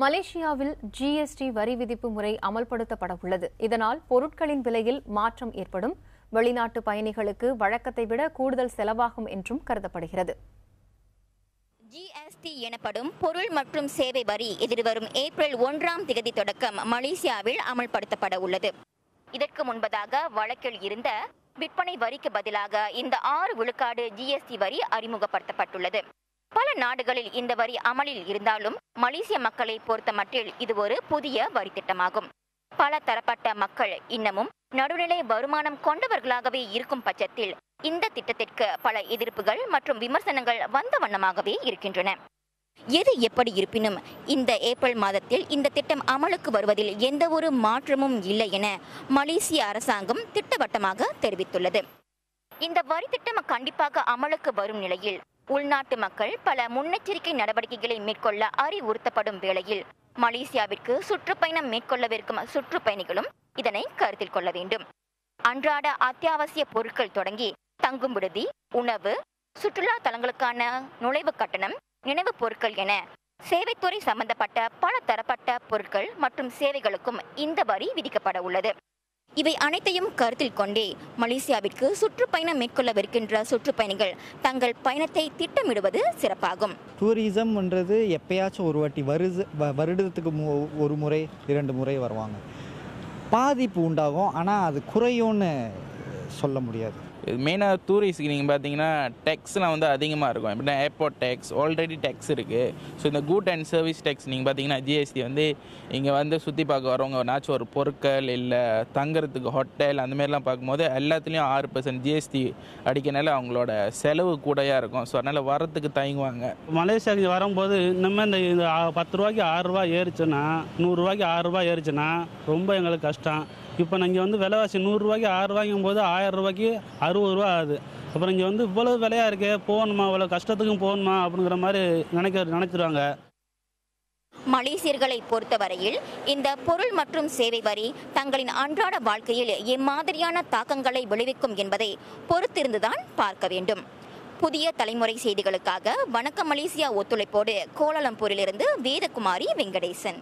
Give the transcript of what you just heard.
மலேசியாவில் ஜிஎஸ்டி வரி விதிப்பு முறை அமல்படுத்தப்பட உள்ளது. இதனால் பொருட்களின் விலையில் மாற்றம் ஏற்படும். வெளிநாட்டு பயணிகளுக்கு வழக்கத்தை விட கூடுதல் செலவாகும் என்றும் கருதப்படுகிறது. ஜிஎஸ்டி எனப்படும் பொருள் மற்றும் சேவை வரி எதிர்வரும் ஏப்ரல் 1ஆம் தேதி தொடக்கம் மலேசியாவில் அமல்படுத்தப்பட உள்ளது. இதற்கு முன்பதாக வழக்கில் இருந்த விற்பனை வரிக்கு பதிலாக இந்த 6 விழுக்காடு ஜிஎஸ்டி வரி அறிமுகப்படுத்தப்பட்டுள்ளது. பல நாடுகளில் இந்த வரி அமலில் இருந்தாலும் மலேசிய மக்களை பொறுத்தமட்டில் இது ஒரு புதிய வரி திட்டமாகும். பல தரப்பட்ட மக்கள் இன்னமும் நடுநிலை வருமானம் கொண்டவர்களாகவே இருக்கும் பட்சத்தில் இந்த திட்டத்திற்கு பல எதிர்ப்புகள் மற்றும் விமர்சனங்கள் வந்த வண்ணமாகவே இருக்கின்றன. எது எப்படி இருப்பினும் இந்த ஏப்ரல் மாதத்தில் இந்த திட்டம் அமலுக்கு வருவதில் எந்த ஒரு மாற்றமும் இல்லை என மலேசிய அரசாங்கம் திட்டவட்டமாக தெரிவித்துள்ளது. இந்த வரி திட்டம் கண்டிப்பாக அமலுக்கு வரும் நிலையில் உள்நாட்டு மக்கள் பல முன்னெச்சரிக்கை நடவடிக்கைகளை மேற்கொள்ள அறிவுறுத்தப்படும் வேளையில் மலேசியாவிற்கு சுற்றுப்பயணம் மேற்கொள்ளவிருக்கும் சுற்றுப்பயணிகளும் இதனை கருத்தில் கொள்ள வேண்டும். அன்றாட அத்தியாவசிய பொருட்கள் தொடங்கி தங்கும் விடுதி, உணவு, சுற்றுலா தலங்களுக்கான நுழைவு கட்டணம், நினைவுப் பொருட்கள் என சேவைத்துறை சம்பந்தப்பட்ட பல தரப்பட்ட பொருட்கள் மற்றும் சேவைகளுக்கும் இந்த வரி விதிக்கப்பட உள்ளது. இவை அனைத்தையும் கருத்தில் கொண்டே மலேசியாவிற்கு சுற்றுப்பயணம் மேற்கொள்ளவிருக்கின்ற சுற்றுப்பயணிகள் தங்கள் பயணத்தை திட்டமிடுவது சிறப்பாகும். டூரிசம்ன்றது எப்பயாச்சும் ஒரு வாட்டி வருடத்துக்கு ஒரு முறை 2 முறை வருவாங்க. பாதிப்பு உண்டாகும், ஆனால் அது குறையும்னு சொல்ல முடியாது. மெயினாக டூரிஸ்ட்க்கு நீங்கள் பார்த்தீங்கன்னா டேக்ஸ்லாம் வந்து அதிகமாக இருக்கும். எப்படின்னா ஏர்போர்ட் டேக்ஸ் ஆல்ரெடி டேக்ஸ் இருக்குது. ஸோ இந்த குட் அண்ட் சர்வீஸ் டேக்ஸ் நீங்கள் பார்த்தீங்கன்னா ஜிஎஸ்டி வந்து இங்கே வந்து சுற்றி பார்க்க வரவங்க நாச்சும் ஒரு பொருட்கள் இல்லை தங்குறதுக்கு ஹோட்டல் அந்தமாரிலாம் பார்க்கும்போது எல்லாத்துலேயும் 6% ஜிஎஸ்டி அடிக்கனால அவங்களோட செலவு கூடையாக இருக்கும். ஸோ அதனால் வரத்துக்கு தயங்குவாங்க. மலேசியாவுக்கு வரும்போது இன்னுமே இந்த 10 ரூபாய்க்கு 6 ரூபாய் ஏறிச்சுன்னா 100 ரூபாய்க்கு 6 ரூபாய் ஏறிச்சுன்னா ரொம்ப எங்களுக்கு கஷ்டம். இப்போ நீங்கள் வந்து விலைவாசி 100 ரூபாய்க்கு 6 ரூபாய்க்கும் போது 1000 ரூபாய்க்கு 60 ரூபா ஆகுது. அப்புறம் இங்கே வந்து இவ்வளவு விலையாக இருக்கே, போகணுமா, இவ்வளோ கஷ்டத்துக்கும் போகணுமா அப்படிங்கிற மாதிரி நினைச்சிருவாங்க. மலேசியர்களை பொறுத்தவரையில் இந்த பொருள் மற்றும் சேவை வரி தங்களின் அன்றாட வாழ்க்கையில் எம்மாதிரியான தாக்கங்களை விளைவிக்கும் என்பதை பொறுத்திருந்துதான் பார்க்க வேண்டும். புதிய தலைமுறை செய்திகளுக்காக வணக்கம் மலேசியா ஒத்துழைப்போடு கோலாலம்பூரிலிருந்து வேதகுமாரி வெங்கடேசன்.